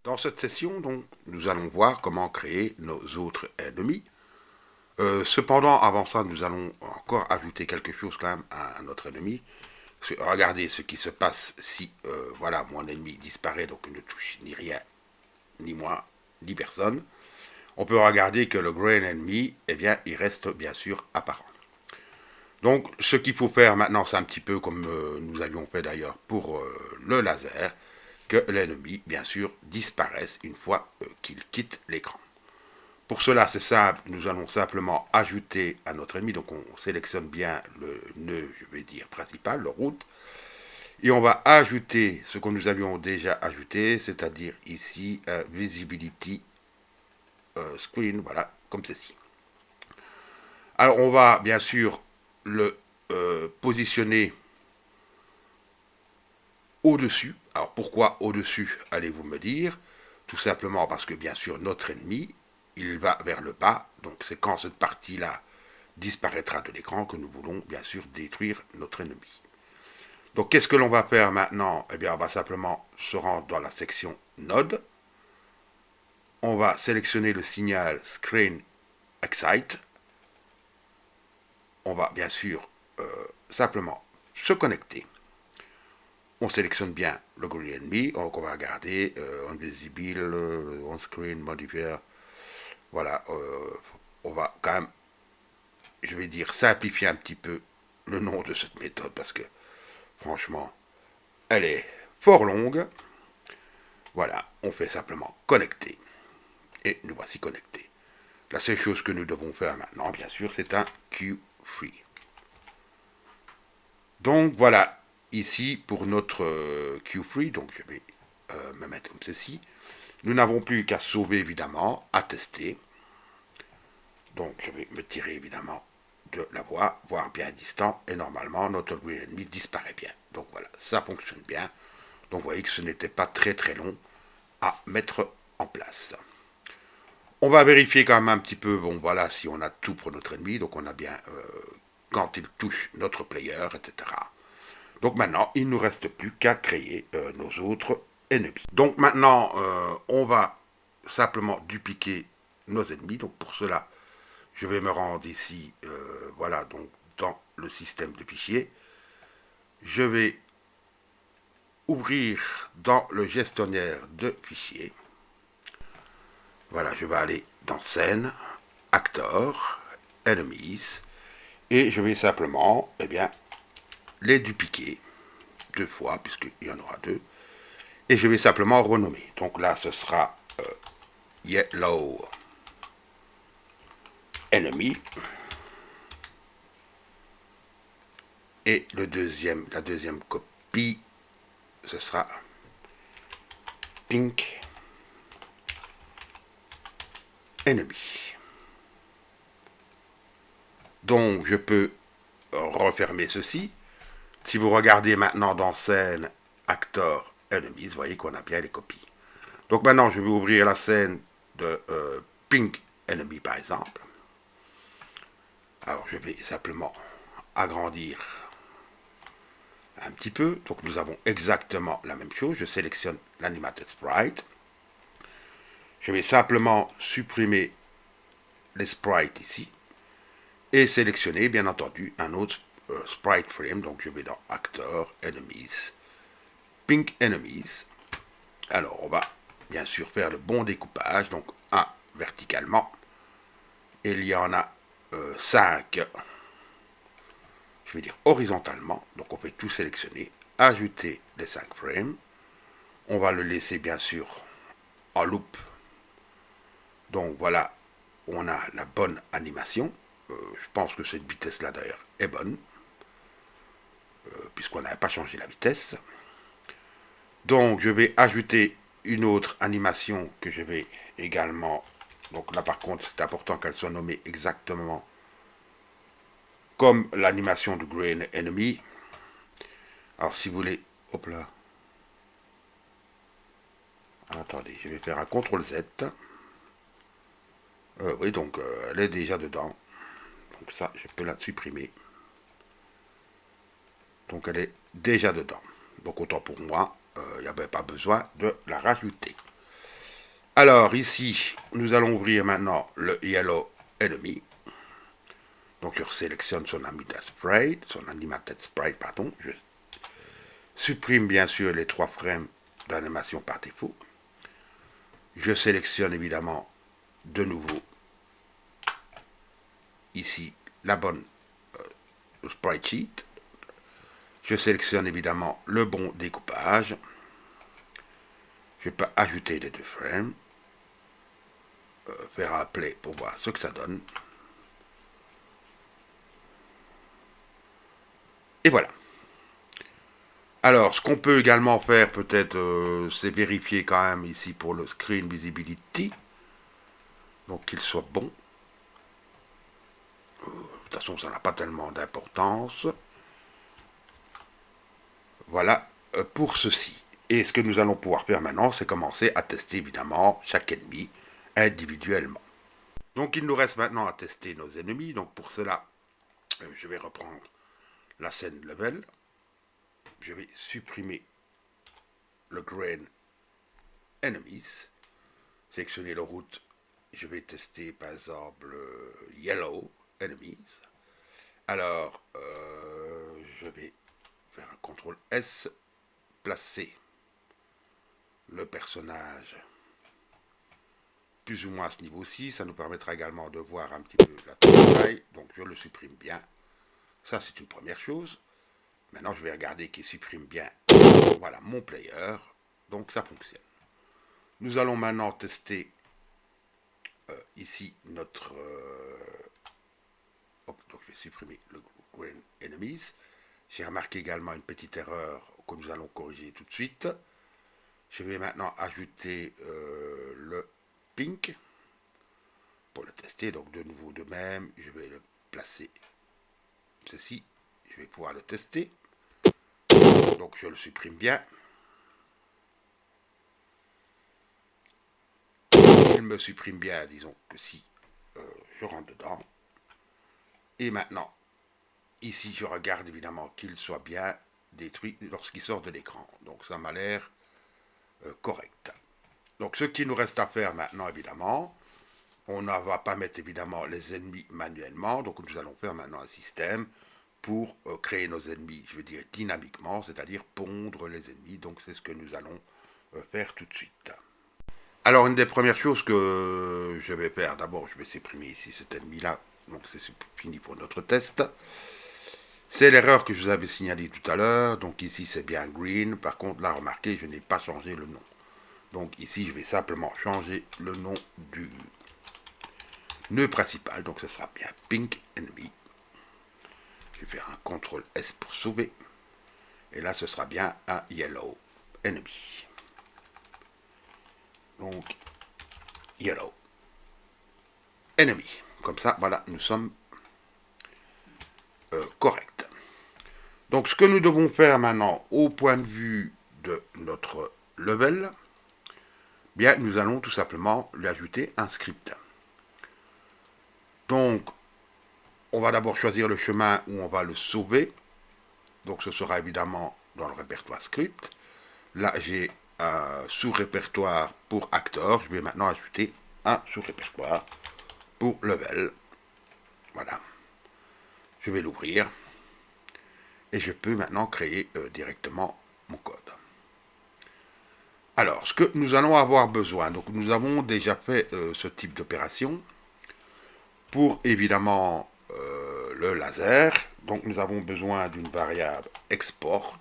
Dans cette session, donc, nous allons voir comment créer nos autres ennemis. Cependant, avant ça, nous allons encore ajouter quelque chose quand même à notre ennemi. Regardez ce qui se passe si voilà, mon ennemi disparaît, donc il ne touche ni rien, ni moi, ni personne. On peut regarder que le grain ennemi, eh bien, il reste bien sûr apparent. Donc, ce qu'il faut faire maintenant, c'est un petit peu comme nous avions fait d'ailleurs pour le laser, que l'ennemi, bien sûr, disparaisse une fois qu'il quitte l'écran. Pour cela, c'est simple, nous allons simplement ajouter à notre ennemi, donc on sélectionne bien le nœud, je vais dire, principal, le root, et on va ajouter ce que nous avions déjà ajouté, c'est-à-dire ici, Visibility Screen, voilà, comme ceci. Alors, on va bien sûr le positionner au-dessus. Alors, pourquoi au-dessus, allez-vous me dire? Tout simplement parce que, bien sûr, notre ennemi, il va vers le bas, donc c'est quand cette partie-là disparaîtra de l'écran que nous voulons bien sûr détruire notre ennemi. Donc qu'est-ce que l'on va faire maintenant? Eh bien on va simplement se rendre dans la section Node. On va sélectionner le signal Screen Excite. On va bien sûr simplement se connecter. On sélectionne bien le green enemy. Donc on va regarder Invisible, On-Screen, Modifier. Voilà, on va quand même, je vais dire, simplifier un petit peu le nom de cette méthode parce que franchement, elle est fort longue. Voilà, on fait simplement connecter. Et nous voici connectés. La seule chose que nous devons faire maintenant, bien sûr, c'est un Q-Free. Donc voilà, ici pour notre Q-Free, donc je vais me mettre comme ceci. Nous n'avons plus qu'à sauver évidemment, à tester. Donc je vais me tirer évidemment de la voie, voire bien distant, et normalement notre green enemy disparaît bien. Donc voilà, ça fonctionne bien. Donc vous voyez que ce n'était pas très très long à mettre en place. On va vérifier quand même un petit peu, bon voilà, si on a tout pour notre ennemi, donc on a bien quand il touche notre player, etc. Donc maintenant, il ne nous reste plus qu'à créer nos autres ennemis. Donc maintenant, on va simplement dupliquer nos ennemis. Donc pour cela, je vais me rendre ici, voilà, donc dans le système de fichiers. Je vais ouvrir dans le gestionnaire de fichiers. Voilà, je vais aller dans scène, actor, enemies, et je vais simplement, eh bien, les dupliquer deux fois, puisqu'il y en aura deux, et je vais simplement renommer. Donc là, ce sera yellow enemy, et la deuxième copie, ce sera pink enemy. Donc je peux refermer ceci. Si vous regardez maintenant dans scène actor enemies, vous voyez qu'on a bien les copies. Donc maintenant je vais ouvrir la scène de pink enemy par exemple. Alors je vais simplement agrandir un petit peu. Donc nous avons exactement la même chose. Je sélectionne l'animated sprite. Je vais simplement supprimer les sprites ici et sélectionner bien entendu un autre sprite frame. Donc je vais dans actor, enemies, pink enemies. Alors on va bien sûr faire le bon découpage. Donc un verticalement. Et il y en a 5, je vais dire horizontalement. Donc on fait tout sélectionner, ajouter les 5 frames. On va le laisser bien sûr en loop. Donc voilà, on a la bonne animation. Je pense que cette vitesse-là d'ailleurs est bonne, puisqu'on n'avait pas changé la vitesse. Donc je vais ajouter une autre animation que je vais également... Donc là par contre c'est important qu'elle soit nommée exactement comme l'animation de Green Enemy. Alors si vous voulez... Hop là. Attendez, je vais faire un CTRL Z. Oui, donc elle est déjà dedans. Donc Donc ça, je peux la supprimer. Donc elle est déjà dedans. Donc autant pour moi, il n'y avait pas besoin de la rajouter. Alors ici, nous allons ouvrir maintenant le Yellow Enemy. Donc je sélectionne son animated sprite, pardon. Je supprime bien sûr les 3 frames d'animation par défaut. Je sélectionne évidemment de nouveau ici la bonne sprite sheet. Je sélectionne évidemment le bon découpage. Je peux ajouter les 2 frames. Faire un play pour voir ce que ça donne. Et voilà. Alors, ce qu'on peut également faire, peut-être, c'est vérifier quand même ici pour le Screen Visibility. Donc, qu'il soit bon. De toute façon, ça n'a pas tellement d'importance. Voilà pour ceci. Et ce que nous allons pouvoir faire maintenant, c'est commencer à tester évidemment chaque ennemi individuellement. Donc, il nous reste maintenant à tester nos ennemis. Donc, pour cela, je vais reprendre la scène level. Je vais supprimer le Green Enemies, sélectionner la route, je vais tester par exemple Yellow Enemies. Alors, je vais faire un CTRL S, placer le personnage plus ou moins à ce niveau-ci. Ça nous permettra également de voir un petit peu la taille, donc je le supprime bien. Ça, c'est une première chose. Maintenant, je vais regarder qu'il supprime bien, voilà, mon player. Donc, ça fonctionne. Nous allons maintenant tester ici notre... donc, je vais supprimer le Green Enemies. J'ai remarqué également une petite erreur que nous allons corriger tout de suite. Je vais maintenant ajouter le Pink pour le tester. Donc, de nouveau de même, je vais le placer ceci. Je vais pouvoir le tester. Donc, je le supprime bien. Il me supprime bien, disons que si je rentre dedans. Et maintenant, ici, je regarde évidemment qu'il soit bien détruit lorsqu'il sort de l'écran. Donc, ça m'a l'air correct. Donc, ce qui nous reste à faire maintenant, évidemment, on ne va pas mettre évidemment les ennemis manuellement. Donc, nous allons faire maintenant un système pour créer nos ennemis, je veux dire dynamiquement, c'est-à-dire pondre les ennemis. Donc, c'est ce que nous allons faire tout de suite. Alors, une des premières choses que je vais faire, d'abord, je vais supprimer ici cet ennemi-là. Donc, c'est fini pour notre test. C'est l'erreur que je vous avais signalée tout à l'heure. Donc, ici, c'est bien green. Par contre, là, remarquez, je n'ai pas changé le nom. Donc, ici, je vais simplement changer le nom du nœud principal. Donc, ce sera bien pink enemy. Je vais faire un CTRL S pour sauver. Et là, ce sera bien un yellow enemy. Donc, yellow enemy. Comme ça, voilà, nous sommes corrects. Donc, ce que nous devons faire maintenant, au point de vue de notre level, bien, nous allons tout simplement lui ajouter un script. Donc, on va d'abord choisir le chemin où on va le sauver. Donc, ce sera évidemment dans le répertoire script. Là, j'ai un sous-répertoire pour acteur. Je vais maintenant ajouter un sous-répertoire pour level. Voilà. Je vais l'ouvrir. Et je peux maintenant créer directement mon code. Alors, ce que nous allons avoir besoin, donc nous avons déjà fait ce type d'opération pour évidemment le laser. Donc nous avons besoin d'une variable export.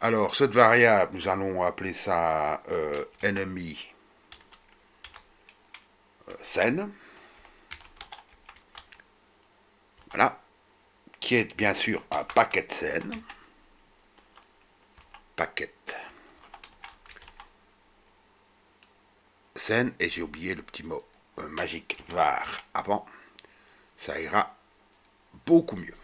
Alors cette variable, nous allons appeler ça enemy scène. Voilà. Qui est bien sûr un paquet scène. Paquet scène, et j'ai oublié le petit mot magique var avant. Ça ira beaucoup mieux.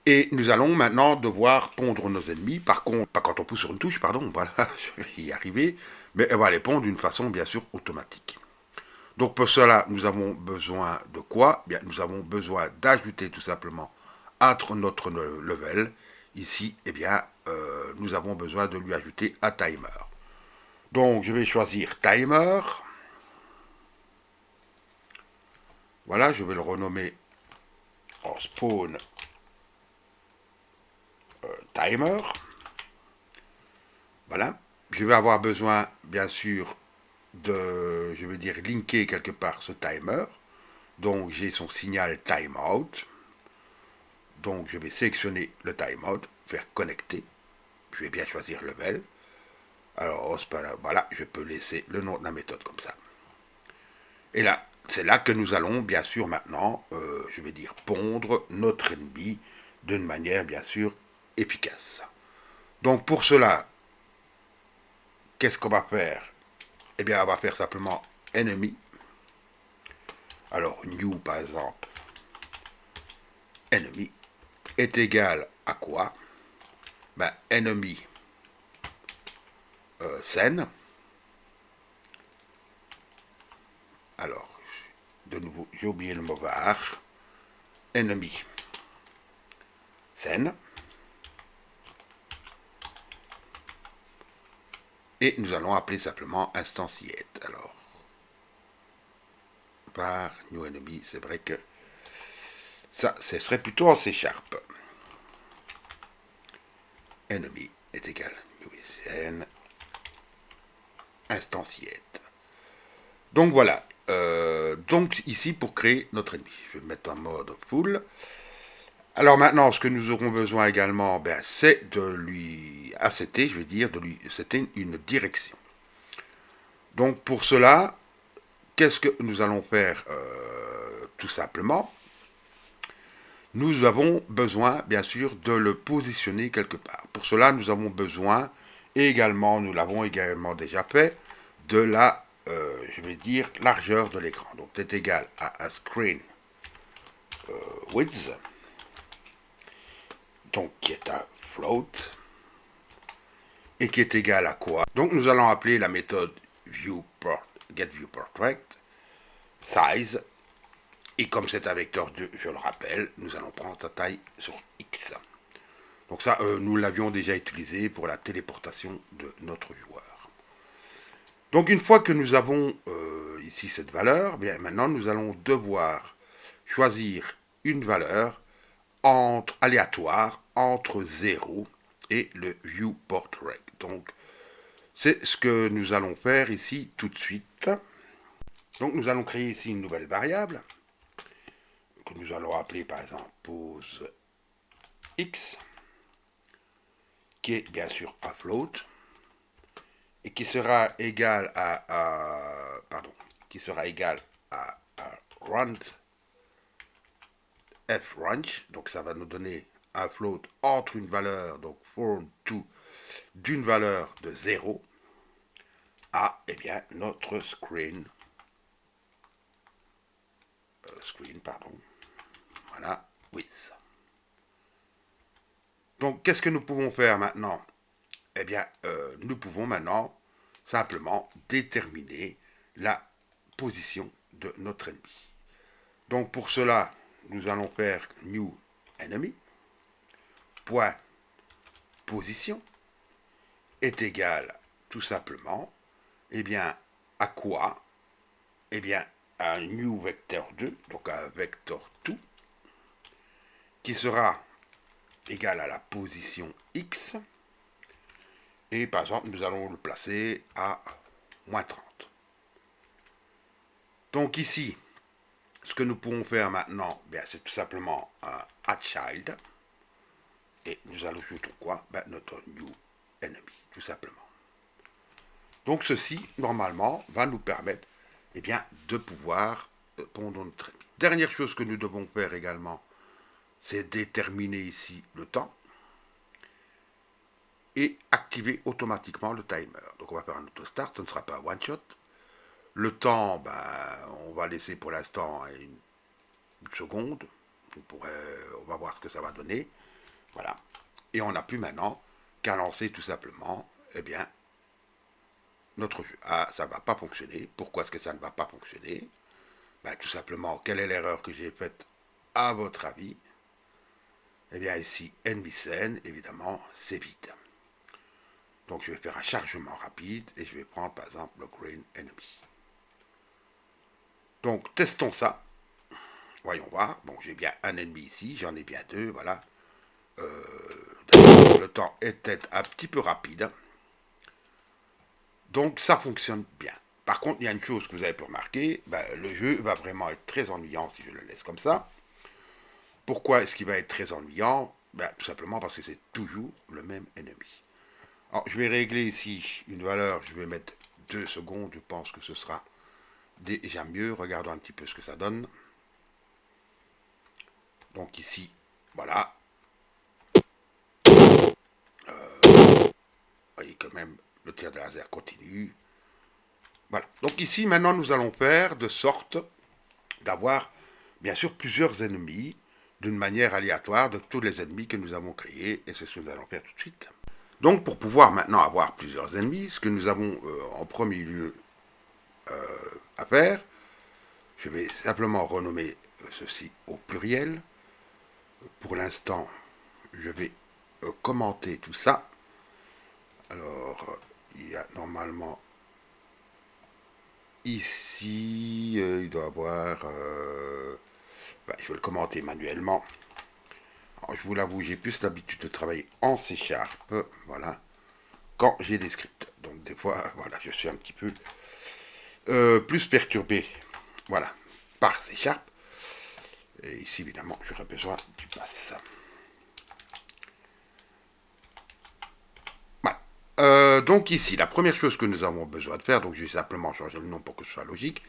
Et nous allons maintenant devoir pondre nos ennemis. Par contre, pas quand on pousse sur une touche, pardon, voilà, je vais y arriver, mais elle va les pondre d'une façon bien sûr automatique. Donc pour cela, nous avons besoin de quoi? Bien, nous avons besoin d'ajouter tout simplement entre notre level, ici, eh bien, nous avons besoin de lui ajouter un timer. Donc je vais choisir timer. Voilà, je vais le renommer en spawn timer. Voilà. Je vais avoir besoin, bien sûr, de, je vais dire, linker quelque part ce timer. Donc j'ai son signal timeout. Donc je vais sélectionner le timeout, faire connecter. Je vais bien choisir level. Alors voilà, je peux laisser le nom de la méthode comme ça. Et là, c'est là que nous allons, bien sûr, maintenant, je vais dire, pondre notre ennemi d'une manière, bien sûr, efficace. Donc pour cela, qu'est-ce qu'on va faire? Eh bien, on va faire simplement enemy. Alors, new, par exemple, enemy est égal à quoi? Ben, enemy scène. Alors, de nouveau, j'ai oublié le mot var. Enemy scène. Et nous allons appeler simplement instantiate. Alors, var new enemy, c'est vrai que ça, ce serait plutôt en C#. Enemy est égal new scène instantiate. Donc voilà. Donc ici, pour créer notre ennemi, je vais mettre en mode full. Alors maintenant, ce que nous aurons besoin également, ben, c'est de lui assetter, je vais dire, de lui setter une direction. Donc pour cela, qu'est-ce que nous allons faire tout simplement? Nous avons besoin, bien sûr, de le positionner quelque part. Pour cela, nous avons besoin également, nous l'avons également déjà fait, de la, je vais dire, largeur de l'écran. Donc c'est égal à un screen width, donc qui est un float, et qui est égal à quoi? Donc nous allons appeler la méthode getViewPortrait size, et comme c'est un vecteur 2, je le rappelle, nous allons prendre sa taille sur X. Donc ça, nous l'avions déjà utilisé pour la téléportation de notre joueur. Donc une fois que nous avons ici cette valeur, bien maintenant nous allons devoir choisir une valeur aléatoire entre 0 et le viewPortrait. Donc c'est ce que nous allons faire ici tout de suite. Donc nous allons créer ici une nouvelle variable que nous allons appeler par exemple pose x, qui est bien sûr un float et qui sera égal à round f range. Donc ça va nous donner un float entre une valeur, donc form to, d'une valeur de 0 à eh bien, notre screen, voilà, width. Donc qu'est-ce que nous pouvons faire maintenant? Eh bien, nous pouvons maintenant simplement déterminer la position de notre ennemi. Donc pour cela, nous allons faire new enemy, point position, est égal tout simplement, eh bien, à quoi? Eh bien, à un new vector 2, donc à un vector 2, qui sera égal à la position x, et par exemple, nous allons le placer à moins 30. Donc ici, ce que nous pouvons faire maintenant, c'est tout simplement un addChild, et nous allons ajoutons quoi? Notre new enemy, tout simplement. Donc ceci, normalement, va nous permettre de pouvoir pondre notre ennemi. Dernière chose que nous devons faire également, c'est déterminer ici le temps et activer automatiquement le timer. Donc on va faire un auto-start, ce ne sera pas one shot. Le temps, on va laisser pour l'instant une seconde. On va voir ce que ça va donner. Voilà. Et on n'a plus maintenant qu'à lancer tout simplement notre jeu. Ah, ça ne va pas fonctionner. Pourquoi est-ce que ça ne va pas fonctionner? Ben, tout simplement, quelle est l'erreur que j'ai faite à votre avis? Eh bien ici, enemy scène, évidemment, c'est vide. Donc je vais faire un chargement rapide et je vais prendre par exemple le green enemy. Donc testons ça. Voyons voir. Bon, j'ai bien un ennemi ici, j'en ai bien deux, voilà. Le temps était un petit peu rapide. Donc ça fonctionne bien. Par contre, il y a une chose que vous avez pu remarquer, ben, le jeu va vraiment être très ennuyant si je le laisse comme ça. Pourquoi est-ce qu'il va être très ennuyant? Ben, tout simplement parce que c'est toujours le même ennemi. Alors, je vais régler ici une valeur, je vais mettre 2 secondes, je pense que ce sera déjà mieux. Regardons un petit peu ce que ça donne. Donc ici, voilà. Vous voyez quand même, le tir de laser continue. Voilà. Donc ici, maintenant, nous allons faire de sorte d'avoir, bien sûr, plusieurs ennemis d'une manière aléatoire de tous les ennemis que nous avons créés. Et c'est ce que nous allons faire tout de suite. Donc, pour pouvoir maintenant avoir plusieurs ennemis, ce que nous avons en premier lieu à faire, je vais simplement renommer ceci au pluriel. Pour l'instant, je vais commenter tout ça. Alors, il y a normalement ici, il doit y avoir... je vais le commenter manuellement. Alors, je vous l'avoue, j'ai plus l'habitude de travailler en C#, voilà, quand j'ai des scripts. Donc des fois, voilà, je suis un petit peu plus perturbé, voilà, par C#. Et ici, évidemment, j'aurais besoin du pass. Voilà. Donc ici, la première chose que nous avons besoin de faire, donc je vais simplement changer le nom pour que ce soit logique,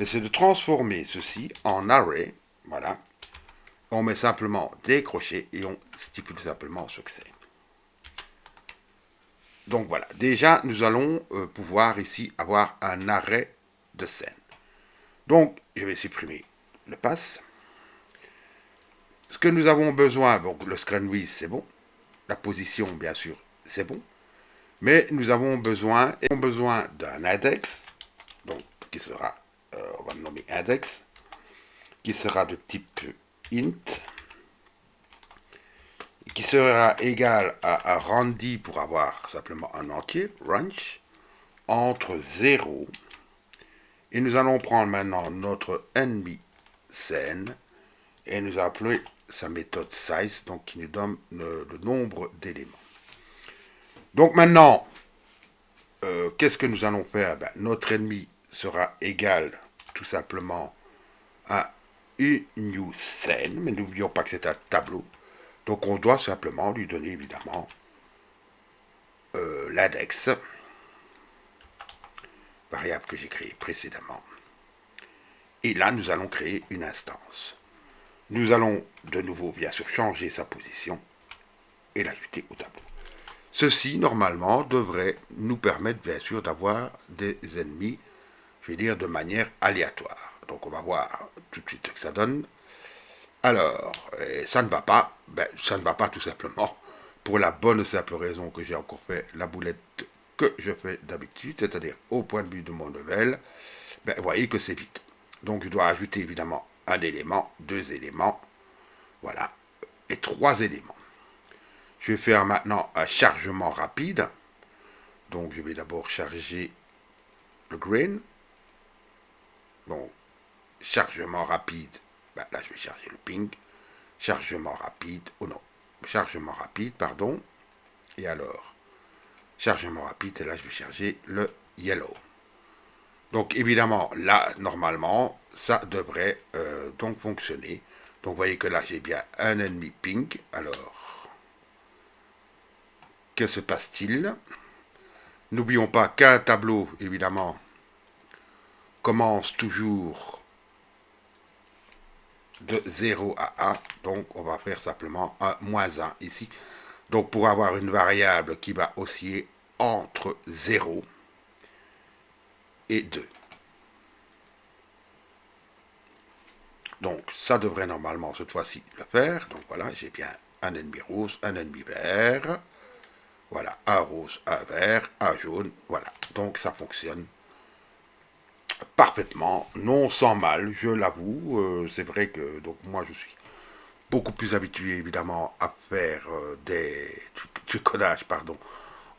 c'est de transformer ceci en array, voilà. On met simplement des crochets et on stipule simplement ce que c'est. Donc voilà, déjà nous allons pouvoir ici avoir un arrêt de scène. Donc je vais supprimer le pass. Ce que nous avons besoin, bon, le screen width c'est bon, la position bien sûr c'est bon, mais nous avons besoin d'un index, donc qui sera, on va le nommer index, qui sera de type int, qui sera égal à un randy pour avoir simplement un entier, range, entre 0, et nous allons prendre maintenant notre enemy scène, et nous appeler sa méthode size, donc qui nous donne le nombre d'éléments. Donc maintenant, qu'est-ce que nous allons faire? Ben, notre ennemi sera égal tout simplement à une new scène, mais n'oublions pas que c'est un tableau. Donc on doit simplement lui donner évidemment l'index, variable que j'ai créée précédemment. Et là, nous allons créer une instance. Nous allons de nouveau, bien sûr, changer sa position et l'ajouter au tableau. Ceci, normalement, devrait nous permettre, bien sûr, d'avoir des ennemis, je vais dire, de manière aléatoire. Donc on va voir tout de suite ce que ça donne. Alors, ça ne va pas, ça ne va pas tout simplement pour la bonne et simple raison que j'ai encore fait la boulette que je fais d'habitude, c'est-à-dire au point de vue de mon level, vous voyez que c'est vite. Donc je dois ajouter évidemment un élément, 2 éléments, voilà, et 3 éléments. Je vais faire maintenant un chargement rapide. Donc je vais d'abord charger le green. Donc chargement rapide, là je vais charger le pink. Chargement rapide, oh non, chargement rapide, pardon. Et alors, chargement rapide, et là je vais charger le yellow. Donc évidemment, là, normalement, ça devrait donc fonctionner. Donc vous voyez que là, j'ai bien un ennemi pink. Alors, que se passe-t-il? N'oublions pas qu'un tableau, évidemment, commence toujours de 0 à 1. Donc on va faire simplement un -1 ici. Donc pour avoir une variable qui va osciller entre 0 et 2. Donc ça devrait normalement cette fois-ci le faire. Donc voilà, j'ai bien un ennemi rose, un ennemi vert. Voilà, un rose, un vert, un jaune, voilà. Donc ça fonctionne parfaitement, non sans mal, je l'avoue. C'est vrai que donc moi je suis beaucoup plus habitué évidemment à faire du codage, pardon,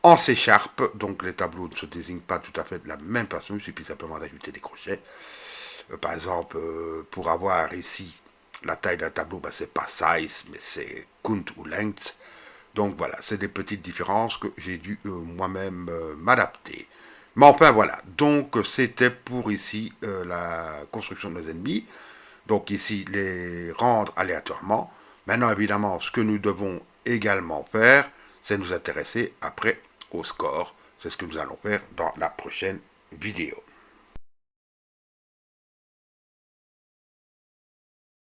en C Sharp. Donc les tableaux ne se désignent pas tout à fait de la même façon, il suffit simplement d'ajouter des crochets. Par exemple, pour avoir ici la taille d'un tableau, ben, c'est pas size, mais c'est count ou length. Donc voilà, c'est des petites différences que j'ai dû moi-même m'adapter. Mais enfin voilà, donc c'était pour ici la construction de nos ennemis. Donc ici, les rendre aléatoirement. Maintenant, évidemment, ce que nous devons également faire, c'est nous intéresser après au score. C'est ce que nous allons faire dans la prochaine vidéo.